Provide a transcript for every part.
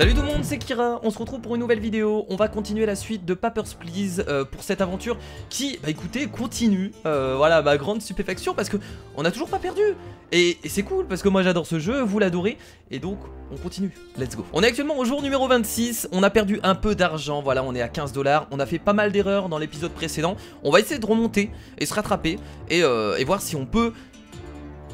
Salut tout le monde, c'est Kira, on se retrouve pour une nouvelle vidéo. On va continuer la suite de Papers, Please pour cette aventure qui, bah écoutez, continue. Voilà, ma grande stupéfaction parce que on a toujours pas perdu. Et c'est cool parce que moi j'adore ce jeu, vous l'adorez. Et donc on continue, let's go. On est actuellement au jour numéro 26, on a perdu un peu d'argent, voilà, on est à 15 $. On a fait pas mal d'erreurs dans l'épisode précédent. On va essayer de remonter et se rattraper et voir si on peut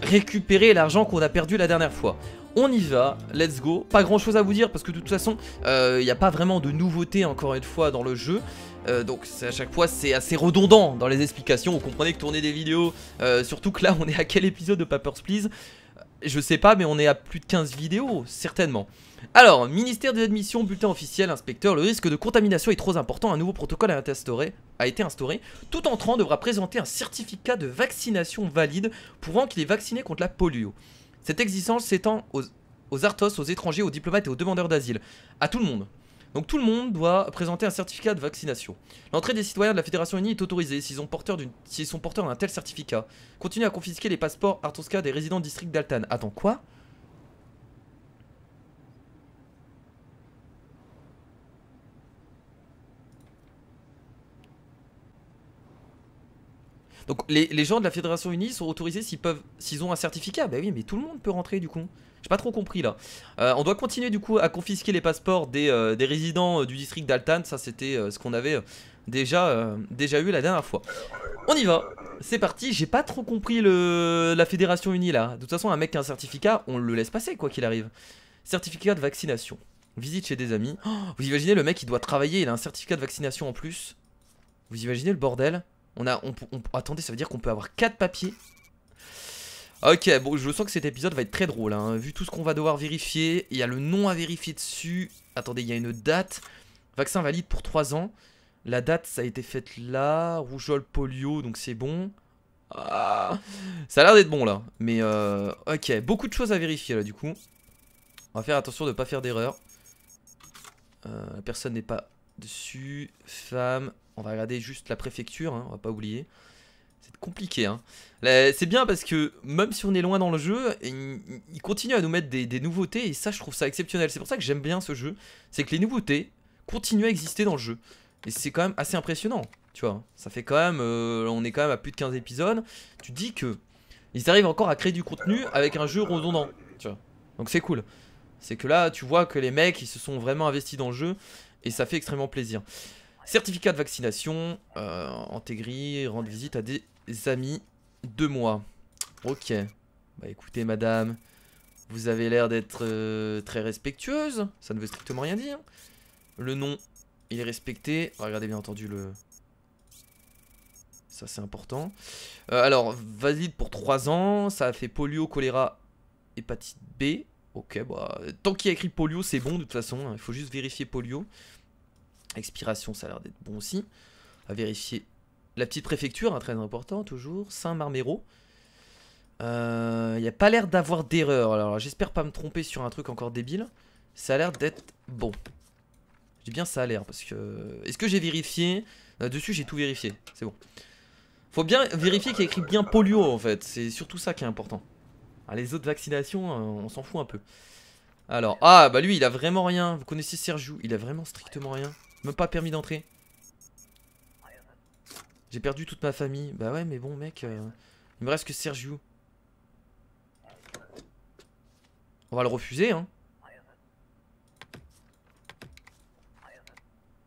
récupérer l'argent qu'on a perdu la dernière fois. On y va, let's go. Pas grand chose à vous dire parce que de toute façon il n'y a pas vraiment de nouveautés encore une fois dans le jeu. Donc à chaque fois c'est assez redondant dans les explications. Vous comprenez que tourner des vidéos, surtout que là on est à quel épisode de Papers, Please? Je sais pas, mais on est à plus de 15 vidéos, certainement. Alors, ministère des admissions, bulletin officiel, inspecteur, le risque de contamination est trop important, un nouveau protocole a été instauré. Tout entrant devra présenter un certificat de vaccination valide prouvant qu'il est vacciné contre la polio. Cette exigence s'étend aux artos, aux étrangers, aux diplomates et aux demandeurs d'asile. À tout le monde. Donc tout le monde doit présenter un certificat de vaccination. L'entrée des citoyens de la Fédération Unie est autorisée s'ils sont porteurs d'un tel certificat. Continuez à confisquer les passeports Artoska des résidents du district d'Altan. Attends, quoi? Donc les gens de la Fédération Unie sont autorisés s'ils ont un certificat. Bah oui, mais tout le monde peut rentrer du coup. J'ai pas trop compris là. On doit continuer du coup à confisquer les passeports des résidents du district d'Altan. Ça c'était ce qu'on avait déjà eu la dernière fois. On y va, c'est parti. J'ai pas trop compris la Fédération Unie là. De toute façon un mec qui a un certificat, on le laisse passer quoi qu'il arrive. Certificat de vaccination. Visite chez des amis. Oh, vous imaginez le mec il doit travailler, il a un certificat de vaccination en plus. Vous imaginez le bordel? Attendez, ça veut dire qu'on peut avoir 4 papiers. Ok, bon, je sens que cet épisode va être très drôle, hein. Vu tout ce qu'on va devoir vérifier. Il y a le nom à vérifier dessus. Attendez, il y a une date. Vaccin valide pour 3 ans. La date, ça a été faite là. Rougeole, polio, donc c'est bon. Ah, ça a l'air d'être bon là. Mais ok, beaucoup de choses à vérifier là du coup. On va faire attention de ne pas faire d'erreur. La personne n'est pas dessus. Femme. On va regarder juste la préfecture, hein, on va pas oublier. C'est compliqué, hein. C'est bien parce que même si on est loin dans le jeu, il continue à nous mettre des nouveautés. Et ça, je trouve ça exceptionnel. C'est pour ça que j'aime bien ce jeu. C'est que les nouveautés continuent à exister dans le jeu. Et c'est quand même assez impressionnant. Tu vois, ça fait quand même... on est quand même à plus de 15 épisodes. Tu te dis que ils arrivent encore à créer du contenu avec un jeu redondant. Tu vois. Donc c'est cool. C'est que là, tu vois que les mecs, ils se sont vraiment investis dans le jeu. Et ça fait extrêmement plaisir. Certificat de vaccination, intégrer, rendre visite à des amis, 2 mois. Ok. Bah écoutez madame, vous avez l'air d'être très respectueuse, ça ne veut strictement rien dire. Le nom, il est respecté. Regardez bien entendu le... Ça c'est important. Alors, valide pour 3 ans, ça a fait polio, choléra, hépatite B. Ok, bah tant qu'il y a écrit polio c'est bon de toute façon, il faut juste vérifier polio. Expiration, ça a l'air d'être bon aussi. À vérifier la petite préfecture, hein, très important toujours. Saint-Marméro. Il n'y a pas l'air d'avoir d'erreur. Alors j'espère pas me tromper sur un truc encore débile. Ça a l'air d'être bon. Je dis bien ça a l'air parce que... Est-ce que j'ai vérifié? Dessus j'ai tout vérifié, c'est bon. Faut bien vérifier qu'il y a écrit bien polio en fait. C'est surtout ça qui est important. Alors, les autres vaccinations, on s'en fout un peu. Alors, ah bah lui il a vraiment rien. Vous connaissez Sergio, il a vraiment strictement rien. Même pas permis d'entrer. J'ai perdu toute ma famille. Bah ouais mais bon mec, il me reste que Sergio. On va le refuser hein.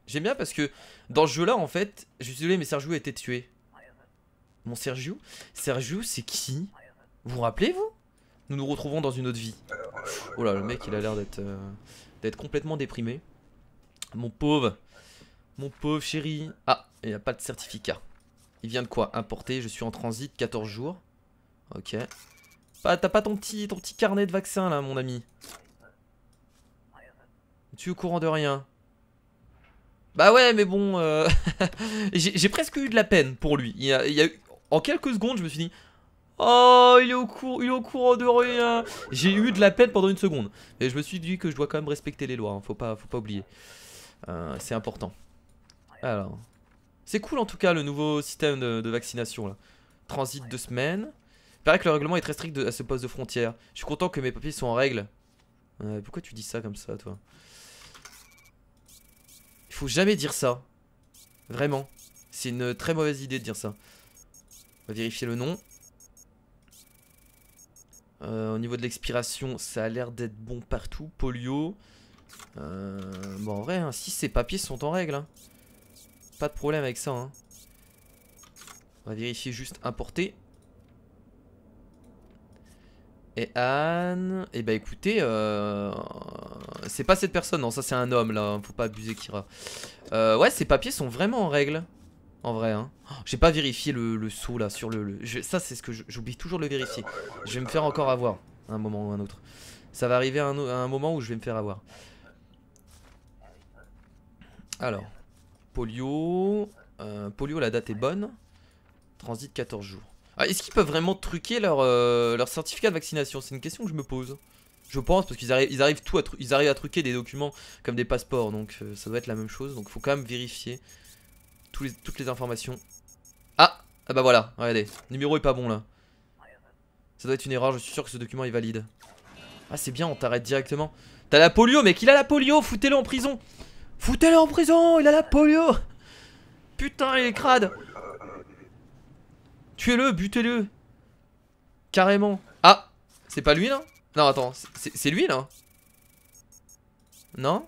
J'aime bien parce que dans ce jeu là en fait, je suis désolé mais Sergio a été tué. Mon Sergio? Sergio c'est qui? Vous vous rappelez vous? Nous nous retrouvons dans une autre vie. Oh là le mec il a l'air d'être complètement déprimé. Mon pauvre chéri. Ah, il n'y a pas de certificat. Il vient de quoi? Importer, je suis en transit, 14 jours. Ok. T'as pas ton petit carnet de vaccin là, mon ami? Tu es au courant de rien? Bah ouais, mais bon... j'ai presque eu de la peine pour lui. Il y a eu... En quelques secondes, je me suis dit... Oh, il est au courant de rien. J'ai eu de la peine pendant une seconde. Et je me suis dit que je dois quand même respecter les lois, hein. Faut pas oublier. C'est important. Alors, c'est cool en tout cas le nouveau système de vaccination là. Transit 2 semaines. Il paraît que le règlement est très strict à ce poste de frontière. Je suis content que mes papiers soient en règle. Pourquoi tu dis ça comme ça toi? Il faut jamais dire ça. Vraiment. C'est une très mauvaise idée de dire ça. On va vérifier le nom. Au niveau de l'expiration, ça a l'air d'être bon partout. Polio. Bon, en vrai, hein, si ces papiers sont en règle. Hein. Pas de problème avec ça. Hein. On va vérifier juste importer. Et Anne. Et bah écoutez, c'est pas cette personne, non, ça c'est un homme là. Faut pas abuser Kira. Ouais, ces papiers sont vraiment en règle. En vrai, hein. Oh, j'ai pas vérifié le saut là sur ça, c'est ce que j'oublie toujours de le vérifier. Je vais me faire encore avoir à un moment ou un autre. Ça va arriver à un moment où je vais me faire avoir. Alors, polio. Polio, la date est bonne. Transit 14 jours. Ah, est-ce qu'ils peuvent vraiment truquer leur certificat de vaccination? C'est une question que je me pose. Je pense parce qu'ils arrivent à truquer des documents comme des passeports. Donc ça doit être la même chose. Donc il faut quand même vérifier toutes les informations. Ah bah voilà, regardez, le numéro est pas bon là. Ça doit être une erreur, je suis sûr que ce document est valide. Ah c'est bien, on t'arrête directement. T'as la polio, mec, il a la polio, foutez-le en prison. Foutez-le en prison, il a la polio. Putain, il est crade. Tuez-le, butez-le. Carrément. Ah, c'est pas lui là? Non, attends, c'est lui là? Non?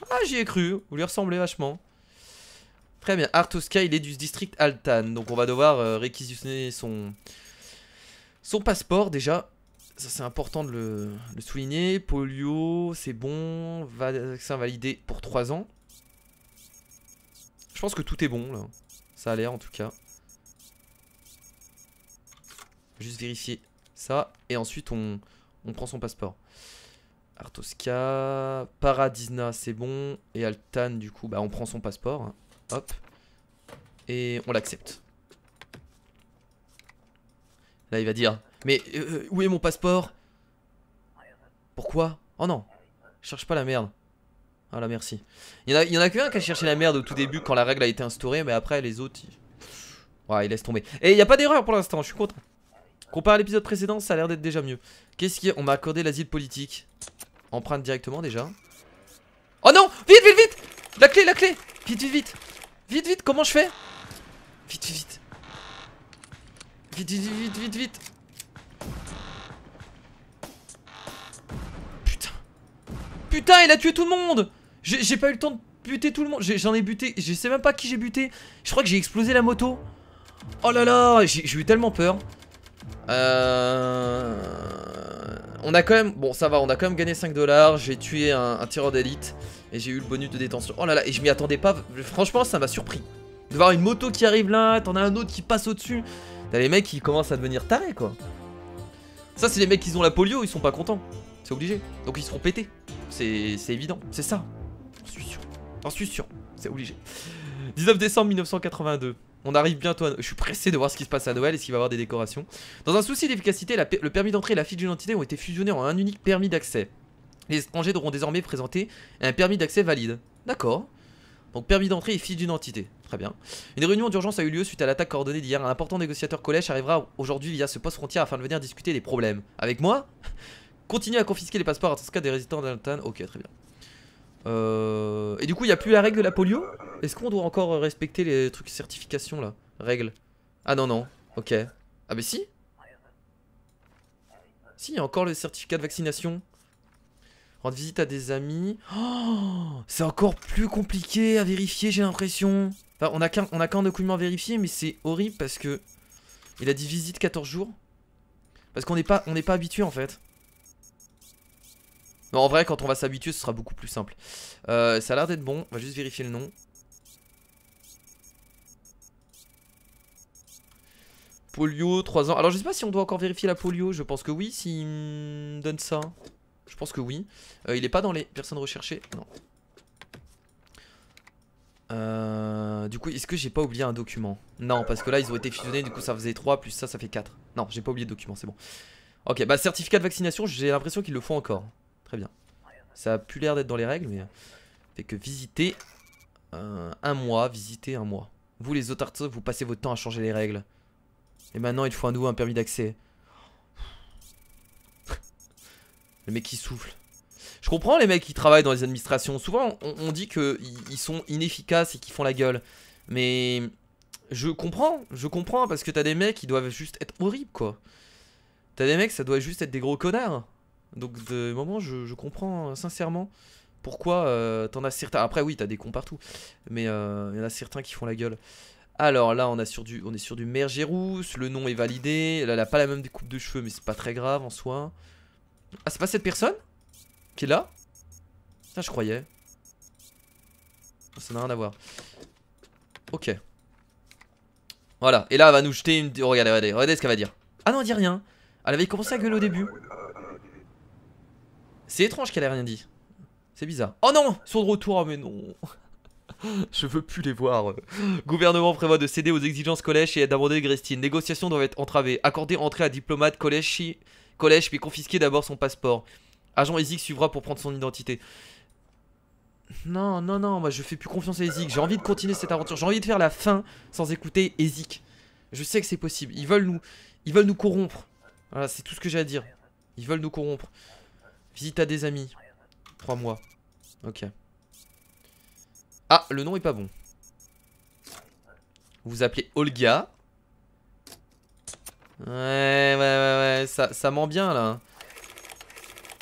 Ah, j'y ai cru, vous lui ressemblez vachement. Très bien, Artoska, il est du district Altan. Donc on va devoir réquisitionner son passeport déjà. Ça c'est important de le souligner. Polio, c'est bon. Vaccin validé pour 3 ans. Je pense que tout est bon là. Ça a l'air en tout cas. Juste vérifier ça. Et ensuite on prend son passeport. Artoska, Paradisna, c'est bon. Et Altan, du coup, bah on prend son passeport. Hein. Hop. Et on l'accepte. Là il va dire, mais où est mon passeport? Pourquoi? Oh non, je cherche pas la merde. Ah là merci. Il y en a qu'un qui a cherché la merde au tout début quand la règle a été instaurée. Mais après les autres ouais, ils laissent tomber. Et il n'y a pas d'erreur pour l'instant, je suis content. Comparé à l'épisode précédent, ça a l'air d'être déjà mieux. Qu'est-ce qu'il y a? On m'a accordé l'asile politique. Empreinte directement déjà. Oh non, vite, vite, vite. La clé, la clé. Vite, vite, vite. Vite, vite, comment je fais? Vite, vite, vite. Vite, vite, vite, vite, vite. Putain. Putain, il a tué tout le monde. J'ai pas eu le temps de buter tout le monde. J'en ai buté, je sais même pas qui j'ai buté. Je crois que j'ai explosé la moto. Oh là là, j'ai eu tellement peur. On a quand même, bon ça va, on a quand même gagné 5 $. J'ai tué un tireur d'élite. Et j'ai eu le bonus de détention. Oh là là, et je m'y attendais pas. Franchement, ça m'a surpris. De voir une moto qui arrive là, t'en as un autre qui passe au-dessus. T'as les mecs qui commencent à devenir tarés quoi. Ça c'est les mecs qui ont la polio, ils sont pas contents. C'est obligé. Donc ils seront pétés. C'est évident, c'est ça. J'en suis sûr. J'en suis sûr, c'est obligé. 19 décembre 1982. On arrive bientôt à... Je suis pressé de voir ce qui se passe à Noël et s'il va y avoir des décorations. Dans un souci d'efficacité, le permis d'entrée et la fiche d'identité ont été fusionnés en un unique permis d'accès. Les étrangers devront désormais présenter un permis d'accès valide. D'accord. Donc permis d'entrée et fiche d'identité. Très bien. Une réunion d'urgence a eu lieu suite à l'attaque coordonnée d'hier. Un important négociateur collège arrivera aujourd'hui via ce poste frontière afin de venir discuter des problèmes. Avec moi? Continuez à confisquer les passeports à ce cas des résidents d'Altan. Ok, très bien. Et du coup, il n'y a plus la règle de la polio? Est-ce qu'on doit encore respecter les trucs certification là? Règles. Ah non, non. Ok. Ah mais si. Si, il y a encore le certificat de vaccination. Rendre visite à des amis. Oh, c'est encore plus compliqué à vérifier, j'ai l'impression. Enfin, on a qu'un document à vérifier, mais c'est horrible parce que il a dit visite 14 jours. Parce qu'on n'est pas habitué en fait. Non, en vrai, quand on va s'habituer, ce sera beaucoup plus simple. Ça a l'air d'être bon. On va juste vérifier le nom. Polio, 3 ans. Alors, je sais pas si on doit encore vérifier la polio. Je pense que oui, s'il me donne ça. Je pense que oui. Il est pas dans les personnes recherchées. Non. Du coup, est-ce que j'ai pas oublié un document? Non, parce que là, ils ont été fusionnés. Du coup, ça faisait 3 plus ça fait 4. Non, j'ai pas oublié de document, c'est bon. Ok, bah, certificat de vaccination, j'ai l'impression qu'ils le font encore. Très bien. Ça a plus l'air d'être dans les règles, mais fait que visiter un mois, visiter un mois. Vous les autres artistes, vous passez votre temps à changer les règles. Et maintenant il faut à nouveau un permis d'accès. Le mec qui souffle. Je comprends les mecs qui travaillent dans les administrations. Souvent, on dit qu'ils sont inefficaces et qu'ils font la gueule. Mais je comprends parce que t'as des mecs qui doivent juste être horribles, quoi. T'as des mecs, ça doit juste être des gros connards. Donc, de moment, je comprends sincèrement pourquoi t'en as certains. Après, oui, t'as des cons partout. Mais il y en a certains qui font la gueule. Alors là, on est sur du Mergérousse. Le nom est validé. Là, elle a pas la même découpe de cheveux, mais c'est pas très grave en soi. Ah, c'est pas cette personne qui est là? Ça, je croyais. Ça n'a rien à voir. Ok. Voilà. Et là, elle va nous jeter une. Oh, regardez ce qu'elle va dire. Ah non, elle dit rien. Elle avait commencé à gueuler au début. C'est étrange qu'elle ait rien dit. C'est bizarre. Oh non, ils sont de retour. Oh, mais non. Je veux plus les voir. Gouvernement prévoit de céder aux exigences collège et d'abandonner Grestine. Négociations doivent être entravées. Accorder entrée à diplomate collège puis confisquer d'abord son passeport. Agent Ezik suivra pour prendre son identité. Non, non, non, moi je fais plus confiance à Ezik. J'ai envie de continuer cette aventure. J'ai envie de faire la fin sans écouter Ezik. Je sais que c'est possible. Ils veulent nous corrompre. Voilà, c'est tout ce que j'ai à dire. Ils veulent nous corrompre. Visite à des amis. 3 mois. Ok. Ah, le nom est pas bon. Vous vous appelez Olga. Ouais, ça ment bien là.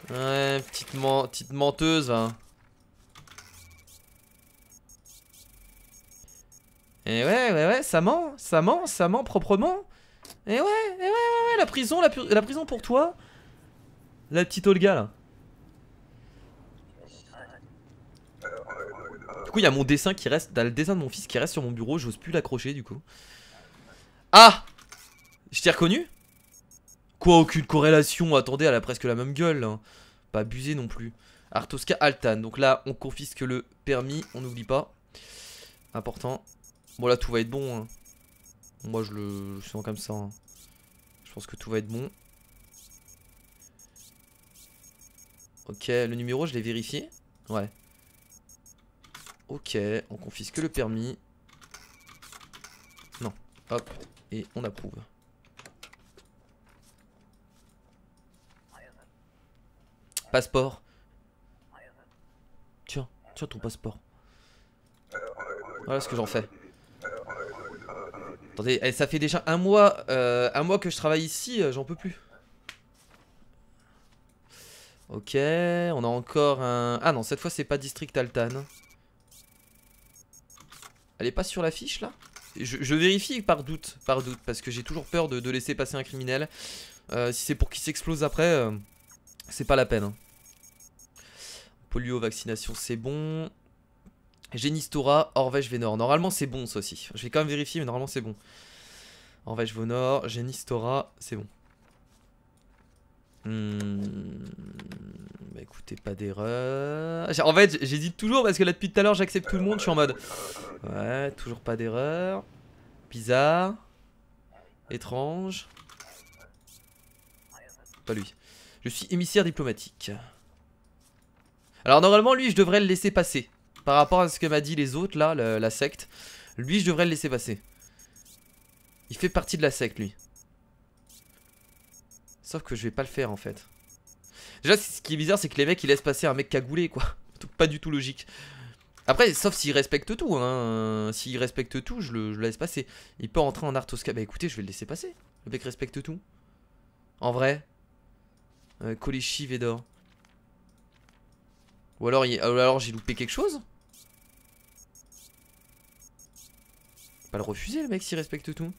Ouais, petite menteuse hein. Et ouais, ça ment proprement. Et ouais, la prison pour toi. La petite Olga là. Du coup, il y a mon dessin qui reste, t'as le dessin de mon fils qui reste sur mon bureau, j'ose plus l'accrocher du coup. Ah! Je t'ai reconnu? Quoi, aucune corrélation? Attendez, elle a presque la même gueule hein. Pas abusé non plus. Artoska Altan, donc là on confisque le permis, on n'oublie pas. Important. Bon là tout va être bon hein. Moi je le sens comme ça hein. Je pense que tout va être bon. Ok, le numéro je l'ai vérifié. Ouais. Ok, on confisque le permis. Non, hop, et on approuve. Passeport. Tiens ton passeport. Voilà ce que j'en fais. Attendez, ça fait déjà un mois que je travaille ici, j'en peux plus. Ok, on a encore un... Ah non, cette fois c'est pas District Altan. Elle est pas sur la fiche là? Je vérifie par doute, parce que j'ai toujours peur de laisser passer un criminel. Si c'est pour qu'il s'explose après, c'est pas la peine. Hein. Polio, vaccination, c'est bon. Génistora, Orvège, Vénor. Normalement c'est bon ça aussi. Je vais quand même vérifier, mais normalement c'est bon. Orvège, Vénor, Génistora, c'est bon. Bah écoutez, pas d'erreur. En fait, j'hésite toujours parce que là depuis tout à l'heure j'accepte tout le monde, je suis en mode. Ouais, toujours pas d'erreur. Bizarre. Étrange. Pas lui. Je suis émissaire diplomatique. Alors normalement lui je devrais le laisser passer. Par rapport à ce que m'a dit les autres là, la secte. Lui je devrais le laisser passer. Il fait partie de la secte lui. Sauf que je vais pas le faire en fait. Déjà ce qui est bizarre c'est que les mecs ils laissent passer un mec cagoulé quoi. Pas du tout logique. Après sauf s'il respecte tout hein. S'il respecte tout je le laisse passer. Il peut entrer en Artoska. Bah écoutez je vais le laisser passer. Le mec respecte tout. En vrai. Kolechi Vedor. Ou alors j'ai loupé quelque chose. Pas le refuser le mec s'il respecte tout.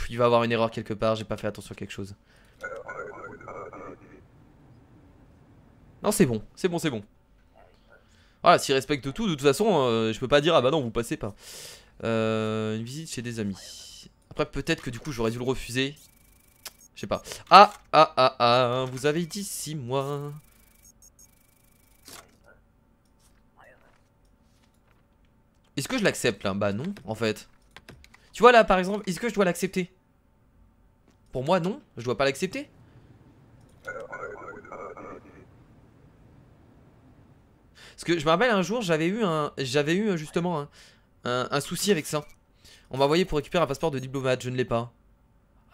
Il va avoir une erreur quelque part, j'ai pas fait attention à quelque chose. Non c'est bon, c'est bon, c'est bon. Voilà, s'il respecte tout, de toute façon, je peux pas dire ah bah non vous passez pas. Une visite chez des amis. Après peut-être que du coup j'aurais dû le refuser. Je sais pas. Ah, vous avez dit 6 mois. Est-ce que je l'accepte là? Bah non, en fait. Tu vois là par exemple, est-ce que je dois l'accepter? Pour moi non, je dois pas l'accepter. Parce que je me rappelle un jour j'avais eu justement un souci avec ça. On m'a envoyé pour récupérer un passeport de diplomate, je ne l'ai pas.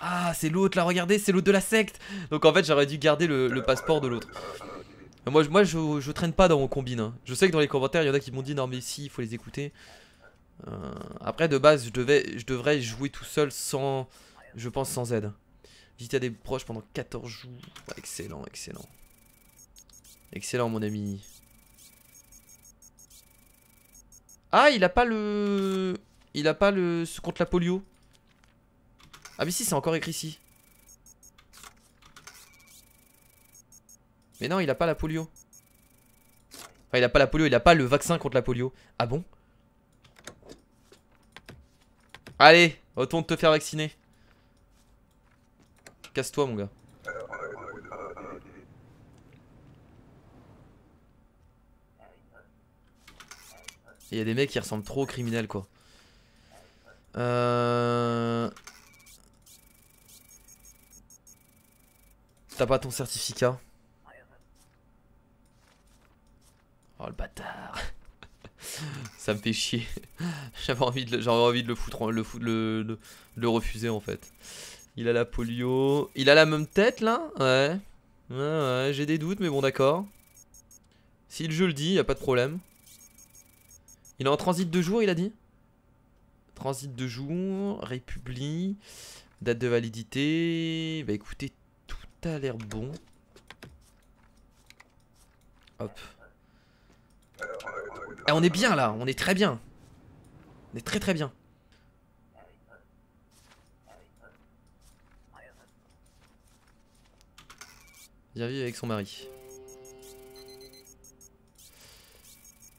Ah, c'est l'autre là, regardez, c'est l'autre de la secte. Donc en fait, j'aurais dû garder le passeport de l'autre. Moi je traîne pas dans mon combine. Hein. Je sais que dans les commentaires, il y en a qui m'ont dit non, mais si, il faut les écouter. Après, de base, je devrais jouer tout seul sans. Je pense sans aide. Visiter à des proches pendant 14 jours. Ouais, excellent, excellent. Excellent, mon ami. Ah, il a pas le. Il a pas le. Contre la polio. Ah, mais si, c'est encore écrit ici. Mais non, il a pas la polio. Enfin, il a pas la polio, il a pas le vaccin contre la polio. Ah bon? Allez, retourne te faire vacciner. Casse-toi, mon gars. Il y a des mecs qui ressemblent trop aux criminels, quoi. T'as pas ton certificat? Oh le bâtard. Ça me fait chier. J'avais envie de le foutre, le refuser en fait. Il a la polio. Il a la même tête là? Ouais. Ouais, j'ai des doutes, mais bon, d'accord. Si le jeu le dit, y a pas de problème. Il est en transit de jour, il a dit? Transit de jour, République, date de validité. Bah écoutez, tout a l'air bon. Hop. Et on est bien là, on est très bien. On est très très bien. Bien vivre avec son mari.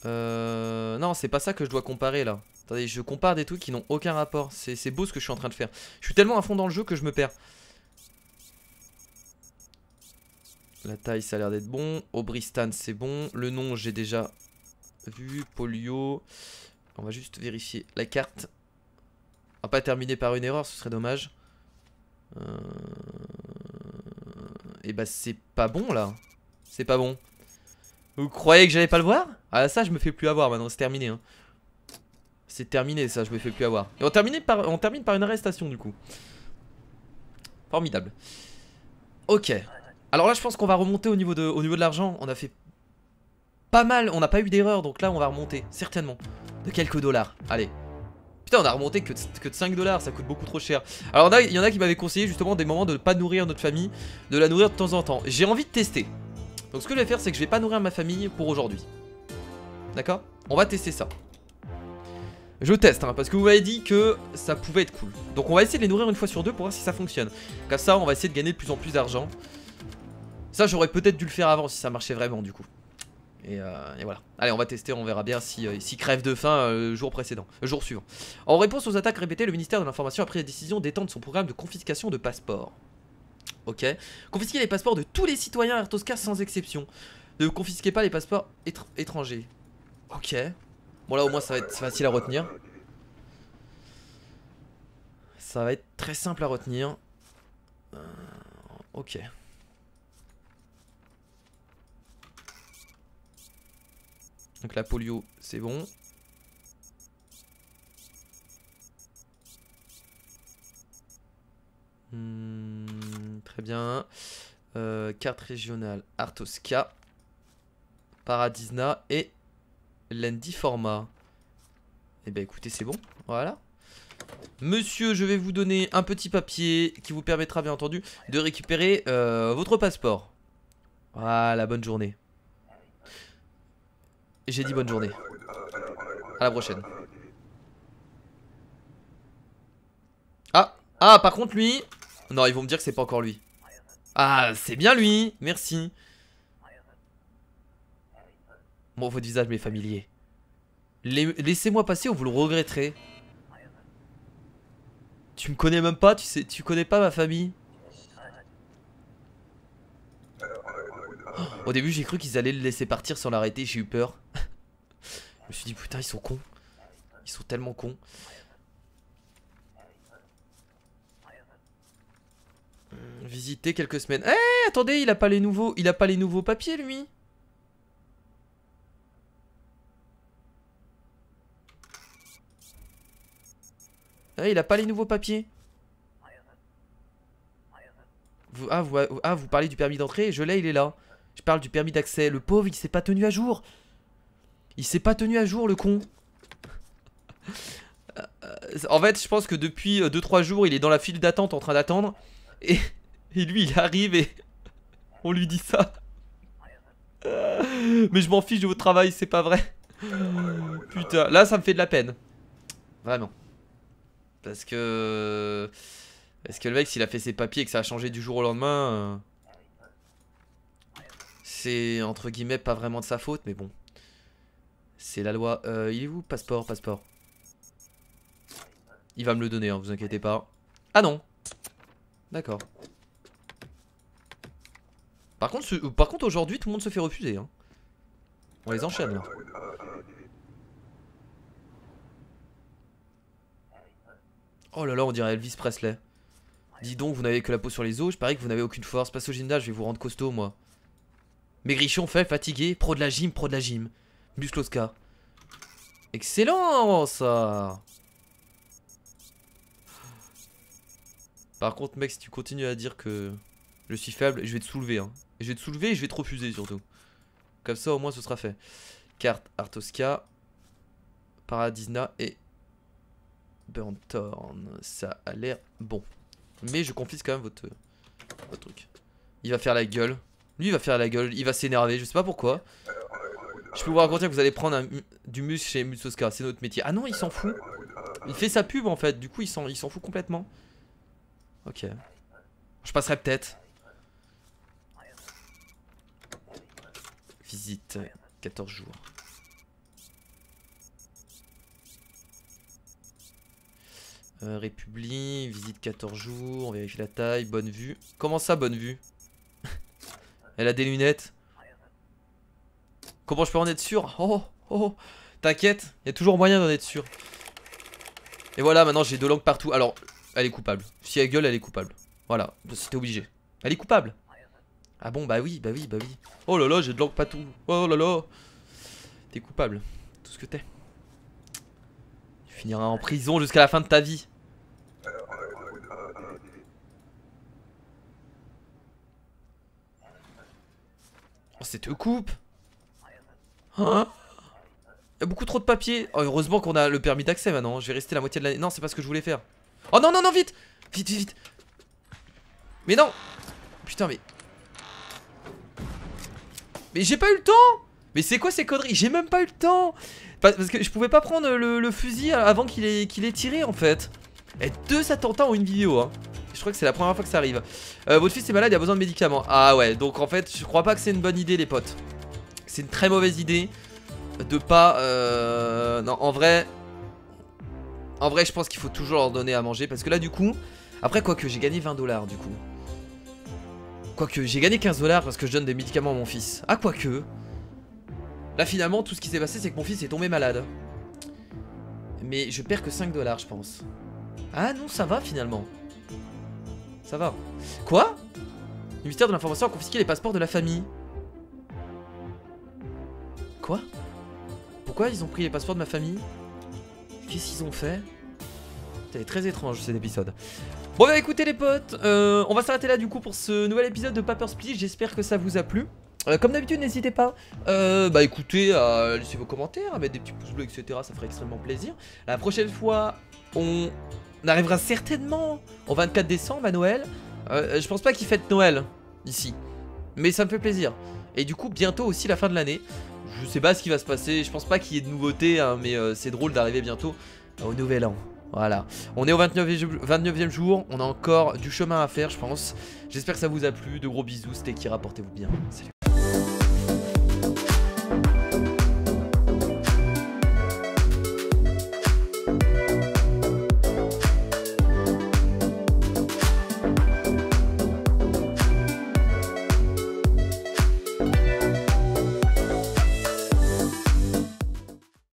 Non, c'est pas ça que je dois comparer là. Attendez, je compare des trucs qui n'ont aucun rapport. C'est beau ce que je suis en train de faire. Je suis tellement à fond dans le jeu que je me perds. La taille, ça a l'air d'être bon. Aubristan, c'est bon. Le nom, j'ai déjà vu. Polio. On va juste vérifier la carte. On va pas terminer par une erreur, ce serait dommage. Et bah, c'est pas bon là. C'est pas bon. Vous croyez que j'allais pas le voir? Ah, ça, je me fais plus avoir maintenant, c'est terminé. Hein. C'est terminé, ça, je me fais plus avoir. Et on termine par une arrestation, du coup. Formidable. Ok. Alors là, je pense qu'on va remonter au niveau de l'argent. On a fait pas mal, on n'a pas eu d'erreur, donc là, on va remonter, certainement. De quelques dollars. Allez. Putain, on a remonté que de 5 dollars, ça coûte beaucoup trop cher. Alors, il y en a qui m'avaient conseillé justement des moments de ne pas nourrir notre famille, de la nourrir de temps en temps. J'ai envie de tester. Donc, ce que je vais faire, c'est que je vais pas nourrir ma famille pour aujourd'hui. D'accord? On va tester ça. Je teste, hein, parce que vous m'avez dit que ça pouvait être cool. Donc on va essayer de les nourrir une fois sur deux pour voir si ça fonctionne. Comme ça, on va essayer de gagner de plus en plus d'argent. Ça, j'aurais peut-être dû le faire avant si ça marchait vraiment, du coup. Et voilà. Allez, on va tester, on verra bien si crève de faim le jour précédent, le jour suivant. En réponse aux attaques répétées, le ministère de l'Information a pris la décision d'étendre son programme de confiscation de passeports. Ok. Confisquer les passeports de tous les citoyens Artoscar sans exception. Ne confisquez pas les passeports étrangers. Ok. Bon là au moins ça va être facile à retenir. Ça va être très simple à retenir. Ok. Donc la polio c'est bon. Très bien. Carte régionale Artosca, Paradisna et Lendi Format. Eh ben écoutez c'est bon. Voilà. Monsieur, je vais vous donner un petit papier qui vous permettra bien entendu de récupérer votre passeport. Voilà, bonne journée. J'ai dit bonne journée. À la prochaine. Ah, par contre lui... Non, ils vont me dire que c'est pas encore lui. Ah, c'est bien lui. Merci. Bon, votre visage m'est familier. Laissez-moi passer ou vous le regretterez. Tu me connais même pas, tu connais pas ma famille. Au début j'ai cru qu'ils allaient le laisser partir sans l'arrêter, j'ai eu peur. Je me suis dit putain ils sont cons. Ils sont tellement cons. Visiter quelques semaines. Eh attendez, il a pas les nouveaux papiers lui. Ah, il a pas les nouveaux papiers. Vous parlez du permis d'entrée, je l'ai, il est là. Je parle du permis d'accès. Le pauvre, il s'est pas tenu à jour. Il s'est pas tenu à jour, le con. En fait, je pense que depuis 2-3 jours, il est dans la file d'attente en train d'attendre. Et lui, il arrive et on lui dit ça. Mais je m'en fiche de votre travail, c'est pas vrai. Putain, là, ça me fait de la peine. Vraiment. Parce que le mec, s'il a fait ses papiers et que ça a changé du jour au lendemain, c'est entre guillemets pas vraiment de sa faute, mais bon. C'est la loi. Il est où? Passeport. Il va me le donner, hein, vous inquiétez pas. Ah non. D'accord. Par contre aujourd'hui, tout le monde se fait refuser. Hein. On les enchaîne là. Oh là là, on dirait Elvis Presley. Dis donc, vous n'avez que la peau sur les os, je parie que vous n'avez aucune force. Passe au gymnase, je vais vous rendre costaud, moi. Maigrichon, fait, fatigué, pro de la gym. Muscloscar. Excellent, ça. Par contre, mec, si tu continues à dire que je suis faible, je vais te soulever. Hein. Je vais te soulever et je vais te refuser, surtout. Comme ça, au moins, ce sera fait. Carte Artoska, Paradisna et Burntorn. Ça a l'air bon. Mais je confisque quand même votre truc. Il va faire la gueule. Lui, il va faire la gueule. Il va s'énerver. Je sais pas pourquoi. Je peux vous raconter que vous allez prendre du muscle chez Muscloscar. C'est notre métier. Ah non, il s'en fout. Il fait sa pub en fait. Du coup, il s'en fout complètement. Ok. Je passerai peut-être. Visite 14 jours. République, visite 14 jours, on vérifie la taille, bonne vue. Comment ça, bonne vue? Elle a des lunettes. Comment je peux en être sûr? Oh, t'inquiète, il y a toujours moyen d'en être sûr. Et voilà, maintenant j'ai 2 langues partout. Alors, elle est coupable. Si elle gueule, elle est coupable. Voilà, c'était obligé. Elle est coupable. Ah bon, bah oui. Oh là là, j'ai de langue partout. Oh là là. T'es coupable. Tout ce que t'es. Tu finiras en prison jusqu'à la fin de ta vie. Oh, c'est te coupe. Hein? Il y a beaucoup trop de papier. Oh, heureusement qu'on a le permis d'accès maintenant. Je vais rester la moitié de l'année. Non, c'est pas ce que je voulais faire. Oh non, vite. Vite. Mais non. Putain, mais j'ai pas eu le temps. Mais c'est quoi ces conneries? J'ai même pas eu le temps. Parce que je pouvais pas prendre le fusil avant qu'il ait tiré en fait. Et 2 attentats en une vidéo hein. Je crois que c'est la première fois que ça arrive. Votre fils est malade, il a besoin de médicaments. Ah ouais, donc en fait je crois pas que c'est une bonne idée les potes. C'est une très mauvaise idée de pas... Non en vrai je pense qu'il faut toujours leur donner à manger. Parce que là du coup... Après quoique j'ai gagné 20 $ du coup. Quoique j'ai gagné 15 $ parce que je donne des médicaments à mon fils. Ah quoique. Là finalement tout ce qui s'est passé c'est que mon fils est tombé malade. Mais je perds que 5 $ je pense. Ah non ça va finalement. Ça va. Quoi? Le ministère de l'information a confisqué les passeports de la famille. Quoi? Pourquoi ils ont pris les passeports de ma famille? Qu'est-ce qu'ils ont fait? C'est très étrange cet épisode. Bon bah écoutez les potes, on va s'arrêter là du coup pour ce nouvel épisode de Papers, Please. J'espère que ça vous a plu. Comme d'habitude n'hésitez pas bah écoutez à laisser vos commentaires, à mettre des petits pouces bleus etc, ça ferait extrêmement plaisir. La prochaine fois on arrivera certainement au 24 décembre à Noël. Je pense pas qu'ils fêtent Noël ici, mais ça me fait plaisir. Et du coup bientôt aussi la fin de l'année. Je sais pas ce qui va se passer, je pense pas qu'il y ait de nouveautés hein, mais c'est drôle d'arriver bientôt au nouvel an. Voilà, on est au 29e jour, on a encore du chemin à faire je pense. J'espère que ça vous a plu, de gros bisous, c'était Kira, portez-vous bien, salut.